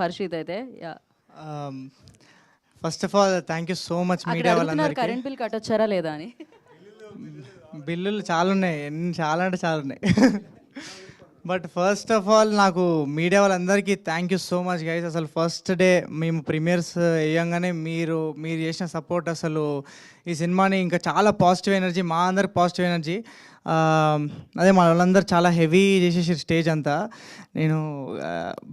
హర్షిత్ అయితే first of all thank you so much media వాళ్ళందరికీ. Current bill కట్టొచ్చారా లేదా అని. బిల్లులు చాలా ఉన్నాయి, చాలా అంటే చాలా ఉన్నాయి. బట్ ఫస్ట్ ఆఫ్ ఆల్ నాకు మీడియా వాళ్ళందరికీ thank you so much guys. అసలు ఫస్ట్ డే మేము ప్రీమియర్స్ వేయంగానే మీరు చేసిన సపోర్ట్, అసలు ఈ సినిమాని ఇంకా చాలా పాజిటివ్ ఎనర్జీ, మా అందరికి పాజిటివ్ ఎనర్జీ. అదే మన వాళ్ళందరూ చాలా హెవీ చేసేసి స్టేజ్ అంతా. నేను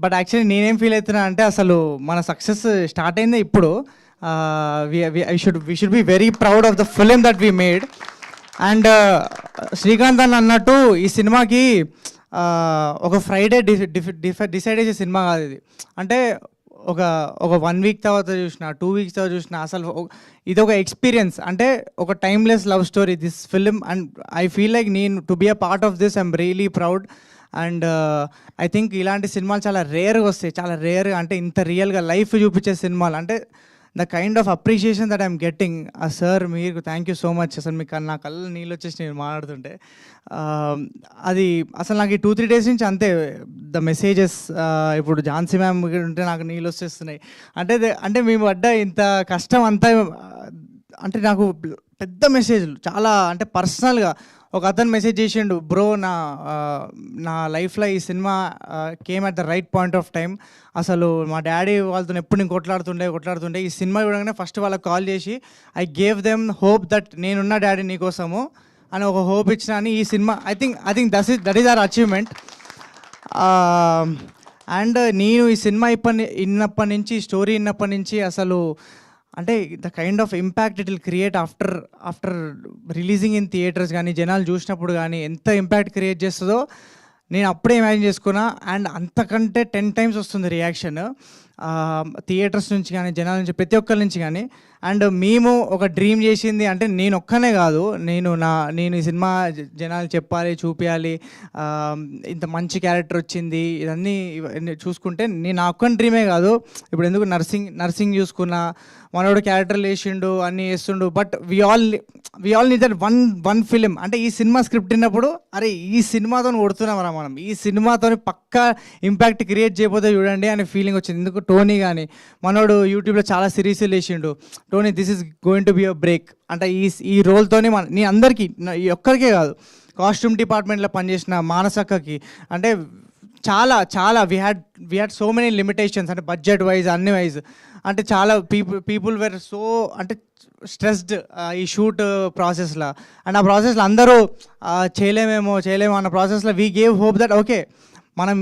బట్ యాక్చువల్లీ నేనేం ఫీల్ అవుతున్నా అంటే, అసలు మన సక్సెస్ స్టార్ట్ అయిందే ఇప్పుడు. We should be very proud of the film that we made. And Srikanth అన్న అన్నట్టు ఈ సినిమాకి ఒక ఫ్రైడే డిసైడ్ చేసే సినిమా కాదు ఇది. అంటే ఒక 1 వీక్ తర్వాత చూసిన, 2 వీక్స్ తర్వాత చూసిన, అసలు ఇది ఒక ఎక్స్పీరియన్స్. అంటే ఒక timeless love story this film. And I feel like నేను to be a part of this I'm really proud. And I think ఇలాంటి సినిమాలు చాలా రేర్గా వస్తాయి, చాలా రేర్గా. అంటే ఇంత రియల్గా లైఫ్ చూపించే సినిమాలు, అంటే the kind of appreciation that I'm getting. Sir మీకు థ్యాంక్ యూ సో మచ్. అసలు మీకు నా కళ్ళ నీళ్ళు వచ్చేసి నేను మాట్లాడుతుంటే అది అసలు నాకు ఈ 2-3 డేస్ నుంచి అంతే ద మెసేజెస్. ఇప్పుడు ఝాన్సీ మ్యామ్ ఉంటే నాకు నీళ్ళు వచ్చేస్తున్నాయి. అంటే మేము పడ్డ ఇంత కష్టం అంతా, అంటే నాకు పెద్ద మెసేజ్లు చాలా, అంటే పర్సనల్గా ఒక అతను మెసేజ్ చేసిండు, బ్రో నా లైఫ్లో ఈ cinema came at the right point of time. అసలు మా డాడీ వాళ్ళతో ఎప్పుడు నేను కొట్లాడుతుండే ఈ సినిమా చూడగానే ఫస్ట్ వాళ్ళకి కాల్ చేసి I gave them hope that నేనున్న డాడీ నీకోసము అని ఒక హోప్ ఇచ్చిన అని ఈ cinema. I think that is our achievement. And నేను ఈ సినిమా ఇన్నప్పటి నుంచి, స్టోరీ ఇన్నప్పటి నుంచి, అసలు అంటే the kind of impact it will create after releasing in theatres కానీ, జనాలు చూసినప్పుడు కానీ ఎంత ఇంపాక్ట్ క్రియేట్ చేస్తుందో నేను అప్పుడే ఇమాజిన్ చేసుకున్నా. అండ్ అంతకంటే 10 times వస్తుంది రియాక్షన్ థియేటర్స్ నుంచి కానీ, జనాల నుంచి, ప్రతి ఒక్కరి నుంచి కానీ. అండ్ మేము ఒక డ్రీమ్ చేసింది అంటే నేను ఒక్కనే కాదు, నేను ఈ సినిమా జనాలు చెప్పాలి, చూపించాలి, ఇంత మంచి క్యారెక్టర్ వచ్చింది, ఇవన్నీ చూసుకుంటే నేను నా ఒక్కని డ్రీమే కాదు. ఇప్పుడు ఎందుకు నర్సింగ్ చూసుకున్నా, మనోడు క్యారెక్టర్లు వేసిండు, అన్నీ వేస్తుండు. But we all need that one film. అంటే ఈ సినిమా స్క్రిప్ట్ విన్నప్పుడు అరే ఈ సినిమాతో కొడుతున్నామరా మనం, ఈ సినిమాతో పక్కా ఇంపాక్ట్ క్రియేట్ చేయబోతే చూడండి అనే ఫీలింగ్ వచ్చింది. ఎందుకు టోనీ కానీ మనోడు యూట్యూబ్లో చాలా సిరీస్లు వేసిండు, Tony this is going to be a break. అంటే ఈ రోల్తోనే నీ అందరికీ, ఒక్కరికే కాదు, కాస్ట్యూమ్ డిపార్ట్మెంట్లో పనిచేసిన మానసక్కకి, అంటే చాలా we had so many limitations, అంటే బడ్జెట్ వైజ్, అన్ని వైజ్. అంటే చాలా పీపుల్ వేర్ సో అంటే స్ట్రెస్డ్ ఈ షూట్ ప్రాసెస్లో. అండ్ ఆ ప్రాసెస్లో అందరూ చేయలేమేమో అన్న ప్రాసెస్లో we gave hope that okay మనం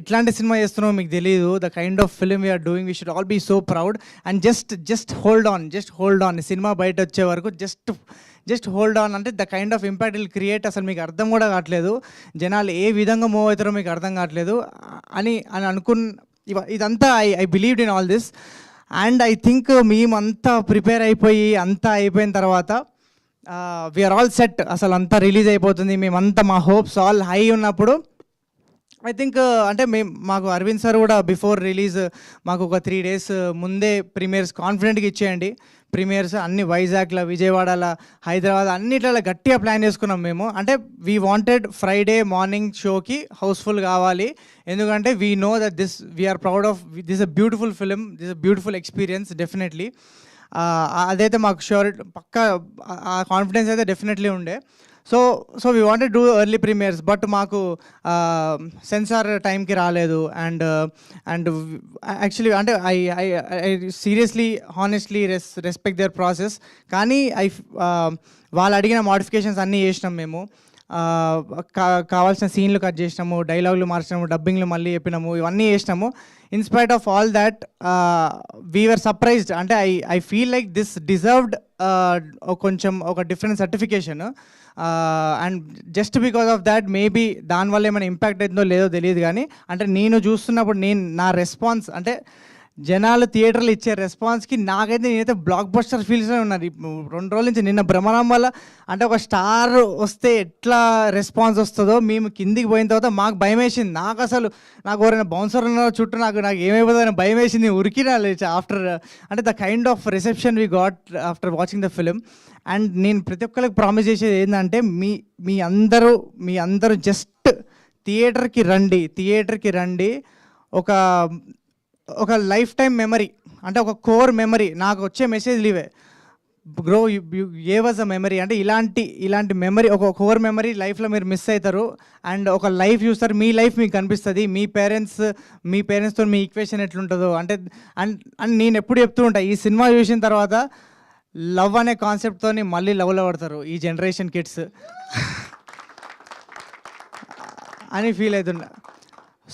ఎట్లాంటి సినిమా చేస్తున్నామో మీకు తెలియదు, the kind of film we are doing, we should all be so proud. And just hold on సినిమా బయట వచ్చే వరకు జస్ట్ హోల్డ్ ఆన్. అంటే the kind of impact will create, అసలు మీకు అర్థం కూడా కావట్లేదు, జనాలు ఏ విధంగా మూవ్ అవుతారో మీకు అర్థం కావట్లేదు అని ఇదంతా I believed in all this. And I think మేమంతా ప్రిపేర్ అయిపోయి అంతా అయిపోయిన తర్వాత వీఆర్ ఆల్ సెట్, అసలు అంతా రిలీజ్ అయిపోతుంది, మేమంతా మా హోప్స్ ఆల్ హై ఉన్నప్పుడు ఐ థింక్ అంటే మాకు అరవింద్ సార్ కూడా బిఫోర్ రిలీజ్ మాకు ఒక 3 days ముందే ప్రీమియర్స్ కాన్ఫిడెంట్గా ఇచ్చేయండి. ప్రీమియర్స్ అన్ని వైజాగ్లో, విజయవాడలో, హైదరాబాద్ అన్నిట్లలో గట్టిగా ప్లాన్ చేసుకున్నాం మేము. అంటే వీ వాంటెడ్ ఫ్రైడే మార్నింగ్ షోకి హౌస్ఫుల్ కావాలి, ఎందుకంటే we know that we are proud of this a beautiful film, this a beautiful experience definitely. అదైతే మాకు ష్యూర్ పక్కా ఆ కాన్ఫిడెన్స్ అయితే డెఫినెట్లీ ఉండే. So we wanted do early premieres, but మాకు సెన్సార్ టైంకి రాలేదు. అండ్ యాక్చువల్లీ అంటే I seriously honestly respect their process. కానీ వాళ్ళు అడిగిన మోడిఫికేషన్స్ అన్నీ చేసినాం మేము. కావాల్సిన సీన్లు కట్ చేసినాము, డైలాగులు మార్చినాము, డబ్బింగ్లు మళ్ళీ చెప్పినాము, ఇవన్నీ చేసినాము. In spite of all that we're surprised. అంటే I feel like this deserved కొంచెం ఒక different certification. And just because of that maybe దానివల్ల ఏమైనా ఇంపాక్ట్ అవుతుందో లేదో తెలియదు, కానీ అంటే నేను చూస్తున్నప్పుడు నా రెస్పాన్స్, అంటే జనాలు థియేటర్లు ఇచ్చే రెస్పాన్స్కి నేనైతే బ్లాక్ బస్టర్ ఫీల్స్లో ఉన్నాను 2 రోజుల నుంచి. నిన్న భ్రమణం వల్ల అంటే ఒక స్టార్ వస్తే ఎట్లా రెస్పాన్స్ వస్తుందో మేము కిందికి పోయిన తర్వాత మాకు భయం వేసింది. నాకు ఎవరైనా బౌన్సర్ ఉన్న చుట్టూ నాకు ఏమైపోతుందని భయం వేసింది, ఉరికినా ఆఫ్టర్ అంటే the kind of reception we got after watching the film. And నేను ప్రతి ఒక్కరికి ప్రామిస్ చేసేది ఏంటంటే మీ అందరూ జస్ట్ థియేటర్కి రండి. ఒక ఒక లైఫ్ టైం మెమరీ, అంటే ఒక కోర్ మెమరీ. నాకు వచ్చే మెసేజ్లు ఇవే, bro you gave us a memory. అంటే ఇలాంటి మెమరీ, ఒక కోర్ మెమరీ లైఫ్లో మీరు మిస్ అవుతారు. అండ్ ఒక లైఫ్ చూస్తారు, మీ లైఫ్ మీకు కనిపిస్తుంది, మీ పేరెంట్స్తో మీ ఈక్వేషన్ ఎట్లుంటుందో. అంటే అండ్ నేను ఎప్పుడు చెప్తూ ఉంటా, ఈ సినిమా చూసిన తర్వాత లవ్ అనే కాన్సెప్ట్తో మళ్ళీ లవ్లో పడతారు ఈ జనరేషన్ కిడ్స్ అని ఫీల్ అవుతున్నా.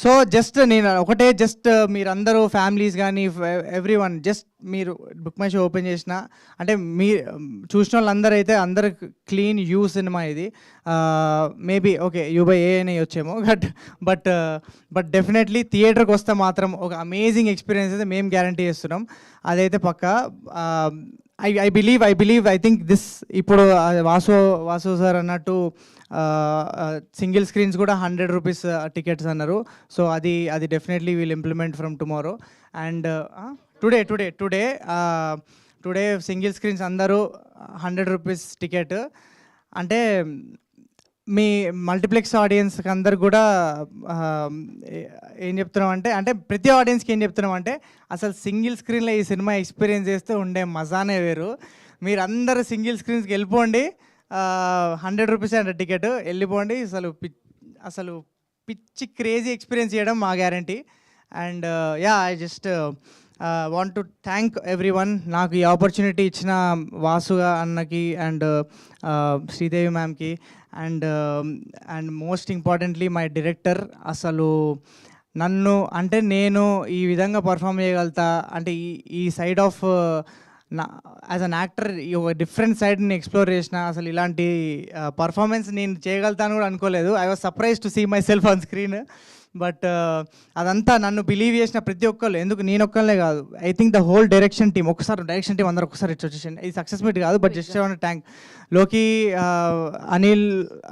సో జస్ట్ నేను ఒకటే, జస్ట్ మీరందరూ ఫ్యామిలీస్ కానీ ఎవ్రీ వన్, జస్ట్ మీరు బుక్ మై షో ఓపెన్ చేసిన అంటే మీ చూసిన వాళ్ళందరూ అయితే అందరు క్లీన్ యూ సినిమా ఇది. మేబీ ఓకే యూ/ఏ అని వచ్చేమో, బట్ డెఫినెట్లీ థియేటర్కి వస్తే మాత్రం ఒక అమేజింగ్ ఎక్స్పీరియన్స్ అయితే మేము గ్యారంటీ చేస్తున్నాం, అదైతే పక్కా. ఐ థింక్ దిస్ ఇప్పుడు వాసు సార్ అన్నట్టు సింగిల్ స్క్రీన్స్ కూడా 100 రూపీస్ టికెట్స్ అన్నారు. సో అది definitely will implement from tomorrow. And today single screens అందరూ 100 రూపీస్ టికెట్. అంటే మీ మల్టీప్లెక్స్ ఆడియన్స్కి అందరు కూడా ఏం చెప్తున్నాం అంటే ప్రతి ఆడియన్స్కి ఏం చెప్తున్నాం అంటే, అసలు సింగిల్ స్క్రీన్లో ఈ సినిమా ఎక్స్పీరియన్స్ చేస్తే ఉండే మజానే వేరు. మీరు అందరూ సింగిల్ స్క్రీన్స్కి వెళ్ళిపోండి, 100 రూపీస్ అంటే టికెట్, వెళ్ళిపోండి. అసలు పిచ్చి క్రేజీ ఎక్స్పీరియన్స్ చేయడం మా guarantee. And I just want to thank everyone, నాకు ఈ ఆపర్చునిటీ ఇచ్చిన వాసు అన్నకి అండ్ శ్రీదేవి మ్యామ్కి and most importantly my director. అసలు నన్ను అంటే నేను ఈ విధంగా పర్ఫామ్ చేయగలుగుతా అంటే ఈ side of as an actor ఒక డిఫరెంట్ సైడ్ని ఎక్స్ప్లోర్ చేసిన, అసలు ఇలాంటి పర్ఫార్మెన్స్ నేను చేయగలుగుతాను కూడా అనుకోలేదు. I was surprise to see myself on screen. But అదంతా నన్ను బిలీవ్ చేసిన ప్రతి ఒక్కళ్ళు, ఎందుకు నేను ఒక్కళ్ళే కాదు, I think the whole direction team, direction team అందరూ ఒకసారి ఇచ్చి వచ్చేసండి. ఇది సక్సెస్ మీట్ కాదు, బట్ జస్ట్ వాంట్ థ్యాంక్ లోకి, అనిల్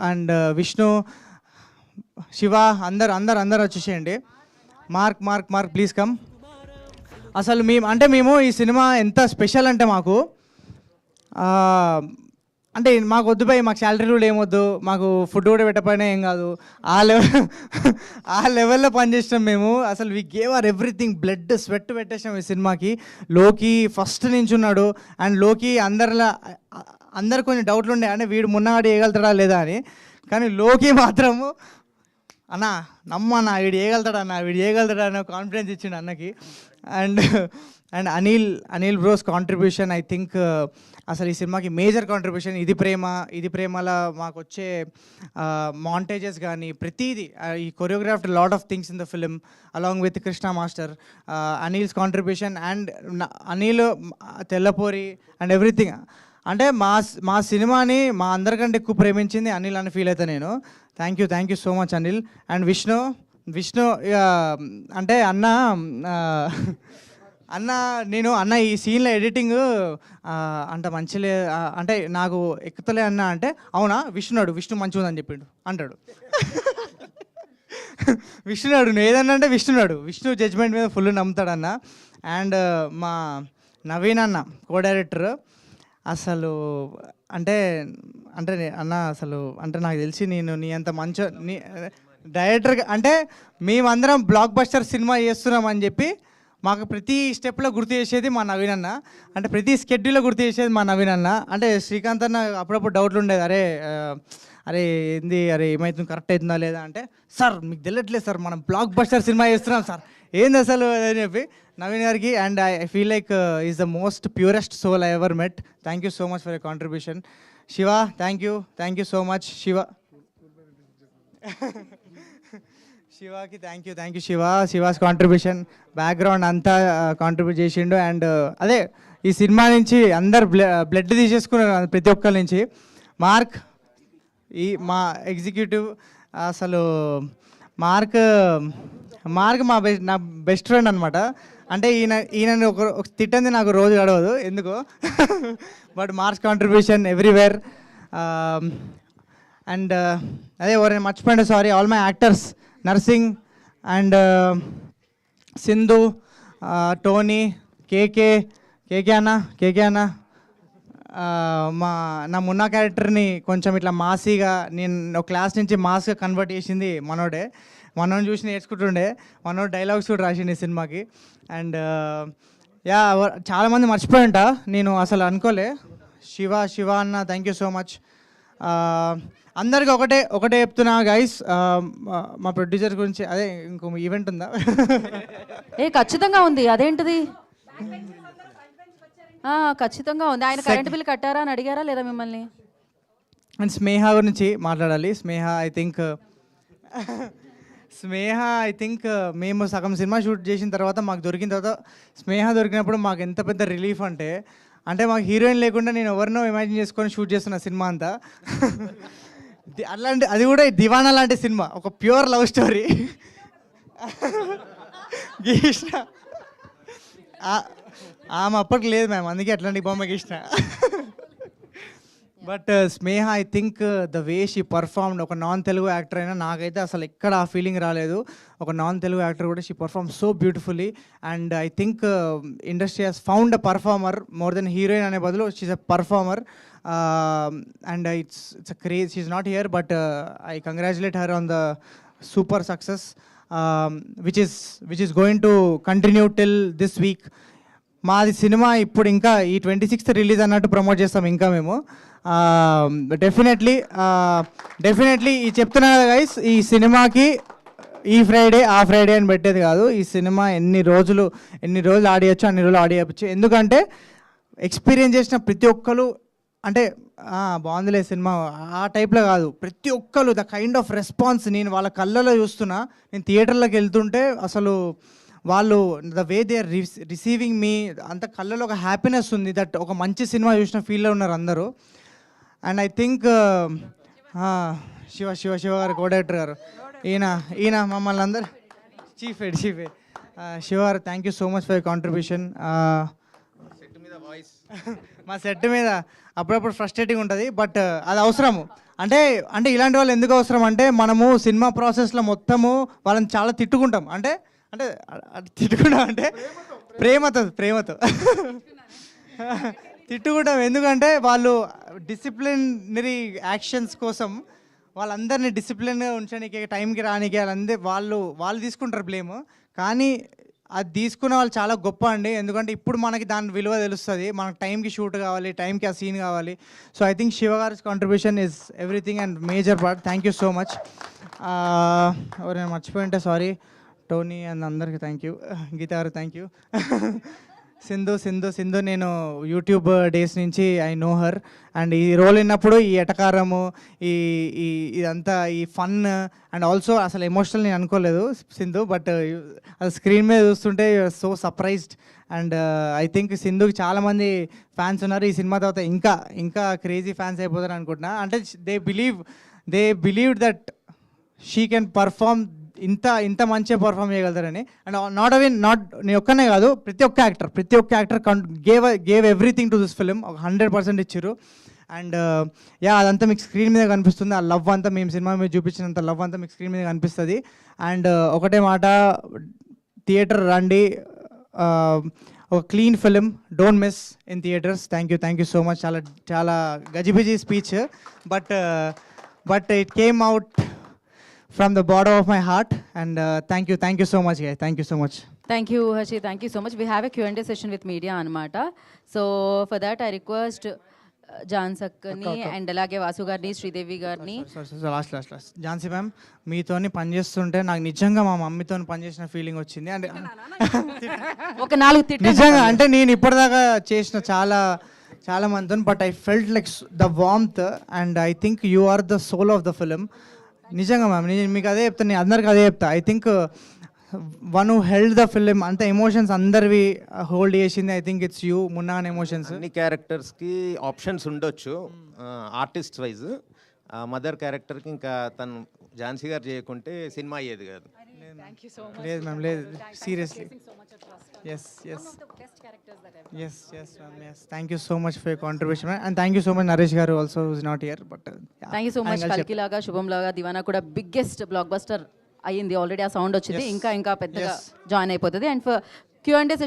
అండ్ విష్ణు, శివ, అందరు వచ్చేసేయండి. Mark please come. అసలు మేము ఈ సినిమా ఎంత స్పెషల్ అంటే మాకు అంటే మాకు వద్దు భయ్, మాకు శాలరీ కూడా ఏమొద్దు, మాకు ఫుడ్ కూడా పెట్టకపోయినా ఏం కాదు, ఆ లెవెల్లో పనిచేసినాం మేము. అసలు we gave our everything, blood sweat పెట్టేసాం ఈ సినిమాకి. లోకి ఫస్ట్ నుంచి ఉన్నాడు, అండ్ లోకి అందరు కొంచెం డౌట్లు ఉండే, అంటే వీడు మున్నగాడు వేయగలుగుతాడా లేదా అని. కానీ లోకి మాత్రము నమ్మన్నా వీడు వేయగలుగుతాడా అన్న కాన్ఫిడెన్స్ ఇచ్చిండు అన్నకి. And Anil bros contribution, I think అసలు ఈ సినిమాకి మేజర్ కాంట్రిబ్యూషన్. ఇది ప్రేమలా మాకు వచ్చే మాంటేజెస్ కానీ ప్రతిదీ, ఈ choreographed lot of things in the film along with Krishna master, Anil's contribution and Anil Tellapori and everything. అంటే మా సినిమాని మా అందరికంటే ఎక్కువ ప్రేమించింది అనిల్ అని ఫీల్ అవుతా నేను. Thank you so much Anil. And Vishnu అంటే అన్న ఈ సీన్లో ఎడిటింగ్ అంత మంచిలే అంటే నాకు ఎక్కుతలే అన్న అంటే, అవునా విష్ణు మంచిగా ఉందని చెప్పిండు అంటాడు. విష్ణునాడు నేను ఏదన్నా అంటే విష్ణు జడ్జ్మెంట్ మీద ఫుల్ నమ్ముతాడన్న. అండ్ మా నవీన్ అన్న కో డైరెక్టర్, అసలు అంటే అన్న అసలు అంటే నాకు తెలిసి నీ అంత నీ డైరెక్టర్ అంటే మేమందరం బ్లాక్ బస్టర్ సినిమా చేస్తున్నామని చెప్పి మాకు ప్రతి స్టెప్లో గుర్తు చేసేది మా నవీన్ అన్న, అంటే ప్రతి స్కెడ్యూల్లో గుర్తు చేసేది మా నవీన్ అన్న. అంటే శ్రీకాంత్ అన్న అప్పుడప్పుడు డౌట్లు ఉండేది, అరే ఏమవుతుంది, కరెక్ట్ అవుతుందా లేదా అంటే, సార్ మీకు తెలియట్లేదు సార్, మనం బ్లాక్ బస్టర్ సినిమా చేస్తున్నాం సార్, ఏంది అసలు అని చెప్పి నవీన్ గారికి. And I feel like is the most purest soul I ever met. Thank you so much for your contribution. Shiva thank you so much. శివాకి thank you Shiva's contribution, background అంతా కాంట్రిబ్యూట్ చేసిండు. అండ్ అదే ఈ సినిమా నుంచి అందరు బ్లడ్ తీసేసుకున్నారు ప్రతి ఒక్కరి నుంచి. మా ఎగ్జిక్యూటివ్, అసలు మార్క్ నా బెస్ట్ ఫ్రెండ్ అనమాట. అంటే ఈయన ఒక తిట్టంది నాకు రోజు గడవదు ఎందుకో. But Mark's contribution everywhere. And అదే ఎవరైనా మర్చిపోయింది sorry. All my actors, Narsing and Sindhu, Tony, KK అన్న నా మున్నా క్యారెక్టర్ని కొంచెం ఇట్లా మాసీగా, నేను ఒక క్లాస్ నుంచి మాస్గా కన్వర్ట్ చేసింది మనోడే. మనోని చూసి నేర్చుకుంటుండే, మనోడు డైలాగ్స్ కూడా రాసిండు ఈ సినిమాకి. అండ్ యా చాలామంది మర్చిపోయింట, నేను అసలు అనుకోలే. శివ అన్న థ్యాంక్ యూ సో మచ్. అందరికి ఒకటే చెప్తున్నా గైస్, మా ప్రొడ్యూసర్ గురించి అదే ఇంకో ఈవెంట్ ఉందా? ఖచ్చితంగా ఉంది. అదేంటిది? ఖచ్చితంగా ఉంది. ఆయన కరెంట్ బిల్ కట్టారా అని అడిగారా లేదా మిమ్మల్ని? అండ్ స్నేహ గురించి మాట్లాడాలి. స్నేహ ఐ థింక్ మేము సగం సినిమా షూట్ చేసిన తర్వాత మాకు దొరికిన తర్వాత స్నేహ దొరికినప్పుడు మాకు ఎంత పెద్ద రిలీఫ్ అంటే మాకు హీరోయిన్ లేకుండా నేను ఎవరినో ఇమాజిన్ చేసుకొని షూట్ చేస్తున్న సినిమా అంతా. అట్లాంటి అది కూడా దివానా లాంటి సినిమా, ఒక ప్యూర్ లవ్ స్టోరీ. గీష్ణ ఆమె అప్పటికి లేదు మ్యామ్, అందుకే అట్లాంటి బొమ్మ గీష్ణ. But Sneha I think the way she performed, ఒక నాన్ తెలుగు యాక్టర్ అయినా నాకైతే అసలు ఎక్కడ ఆ ఫీలింగ్ రాలేదు. ఒక నాన్ తెలుగు యాక్టర్ కూడా she perform so beautifully. And I think industry has found a performer more than heroine అనే బదులు she's a performer. And it's a craze. She is not here but I congratulate her on the super success which is going to continue till this week. మాది cinema ఇప్పుడు ఇంకా ఈ 26th release అన్నట్టు promote చేస్తాం ఇంకా మేము. డెఫినెట్లీ ఈ చెప్తున్నా కదా గైస్, ఈ సినిమాకి ఈ ఫ్రైడే ఆ ఫ్రైడే అని పెట్టేది కాదు. ఈ సినిమా ఎన్ని రోజులు ఆడియచ్చు అన్ని రోజులు ఆడియచ్చు. ఎందుకంటే ఎక్స్పీరియన్స్ చేసిన ప్రతి ఒక్కరు అంటే బాగుందిలే సినిమా ఆ టైప్లో కాదు, ప్రతి ఒక్కరు ద కైండ్ ఆఫ్ రెస్పాన్స్ నేను వాళ్ళ కళ్ళలో చూస్తున్నా. నేను థియేటర్లోకి వెళ్తుంటే అసలు వాళ్ళు the way they are receiving me, అంత కళ్ళలో ఒక హ్యాపీనెస్ ఉంది దట్ ఒక మంచి సినిమా చూసిన ఫీల్లో ఉన్నారు అందరూ. అండ్ ఐ థింక్ శివ గారు కో డైరెక్టర్ గారు, ఈయన మమ్మల్ని అందరు చీఫ్ ఎడ్ శివ గారు thank you so much for your contribution. మా సెట్ మీద అప్పుడప్పుడు ఫ్రస్ట్రేటింగ్ ఉంటుంది, బట్ అది అవసరము. అంటే ఇలాంటి వాళ్ళు ఎందుకు అవసరం అంటే మనము సినిమా ప్రాసెస్లో మొత్తము వాళ్ళని చాలా తిట్టుకుంటాం. అంటే తిట్టుకుంటాం అంటే ప్రేమతో తిట్టుకుంటాం. ఎందుకంటే వాళ్ళు డిసిప్లినరీ యాక్షన్స్ కోసం వాళ్ళందరినీ డిసిప్లిన్గా ఉంచడానికి, టైంకి రానికి వాళ్ళు తీసుకుంటారు బ్లేమ్. కానీ అది తీసుకున్న వాళ్ళు చాలా గొప్ప అండి. ఎందుకంటే ఇప్పుడు మనకి దాని విలువ తెలుస్తుంది. మనకు టైంకి షూట్ కావాలి, టైంకి ఆ సీన్ కావాలి. సో ఐ థింక్ శివ గారి contribution is everything and major part. Thank you so much. ఎవరైనా మర్చిపోయింటే సారీ. టోనీ అండ్ అందరికి thank you. Geetha garu thank you. Sindhu నేను యూట్యూబ్ డేస్ నుంచి ఐ నో హర్. అండ్ ఈ రోల్ విన్నప్పుడు ఈ ఎటకారము ఇదంతా ఈ ఫన్ అండ్ ఆల్సో అసలు ఎమోషనల్ నేను అనుకోలేదు సింధు, బట్ అది స్క్రీన్ మీద చూస్తుంటే so surprised. And I think సింధుకి చాలామంది ఫ్యాన్స్ ఉన్నారు. ఈ సినిమా తర్వాత ఇంకా క్రేజీ ఫ్యాన్స్ అయిపోతారు అనుకుంటున్నా. అంటే they believe that she can perform, ఇంత మంచిగా పర్ఫామ్ చేయగలుగుతారని. అండ్ నాట్ నేను ఒక్కనే కాదు, ప్రతి ఒక్క actor gave everything to this film. 100% ఇచ్చారు. అండ్ అదంతా మీకు స్క్రీన్ మీద కనిపిస్తుంది. ఆ లవ్ అంతా మేము సినిమా మీద చూపించినంత లవ్ అంతా మీకు స్క్రీన్ మీద కనిపిస్తుంది. అండ్ ఒకటే మాట, థియేటర్ రండి, ఒక clean film, don't miss in theatres. Thank you so much. చాలా గజిబిజి speech, but it came out from the bottom of my heart, and thank you so much guys, thank you so much. Thank you Harshi, thank you so much. We have a Q&A session with media anamata, so for that I request Jhansi akkani and alage Vasu garni, Sridevi garni. Sorry, last Jhansi ma'am, మీతోని పని చేస్తుంటే నాకు నిజంగా మా మమ్మీతో పని చేసిన feeling వచ్చింది. అంటే ఒక 4 తిట్టు నిజంగా, అంటే నేను ఇప్పటిదాకా చేసిన చాలా మందితో, but I felt like the warmth and I think you are the soul of the film. నిజంగా మ్యామ్, నేను మీకు అదే చెప్తాను, నేను అందరికి అదే చెప్తా. I think one who held the film, అంత ఎమోషన్స్ అందరివి హోల్డ్ చేసింది ఐ థింక్ ఇట్స్ యూ. మున్నాన్ ఎమోషన్స్. అన్ని క్యారెక్టర్స్కి ఆప్షన్స్ ఉండొచ్చు ఆర్టిస్ట్ వైజ్. మదర్ క్యారెక్టర్కి ఇంకా తను ఝాన్సీ గారు చేయకుంటే సినిమా అయ్యేది కాదు. లేదు మ్యామ్, లేదు, seriously. Yes ma'am, yes. Thank you so much for your contribution, ma'am. And thank you so much Naresh garu also, who is not here, but yeah. Thank you so much. Kalki laga, Shubham laga, Divana kuda biggest blockbuster అయ్యింది already. ఆ sound వచ్చింది, ఇంకా పెద్దగా join అయిపోతుంది. And for Q&A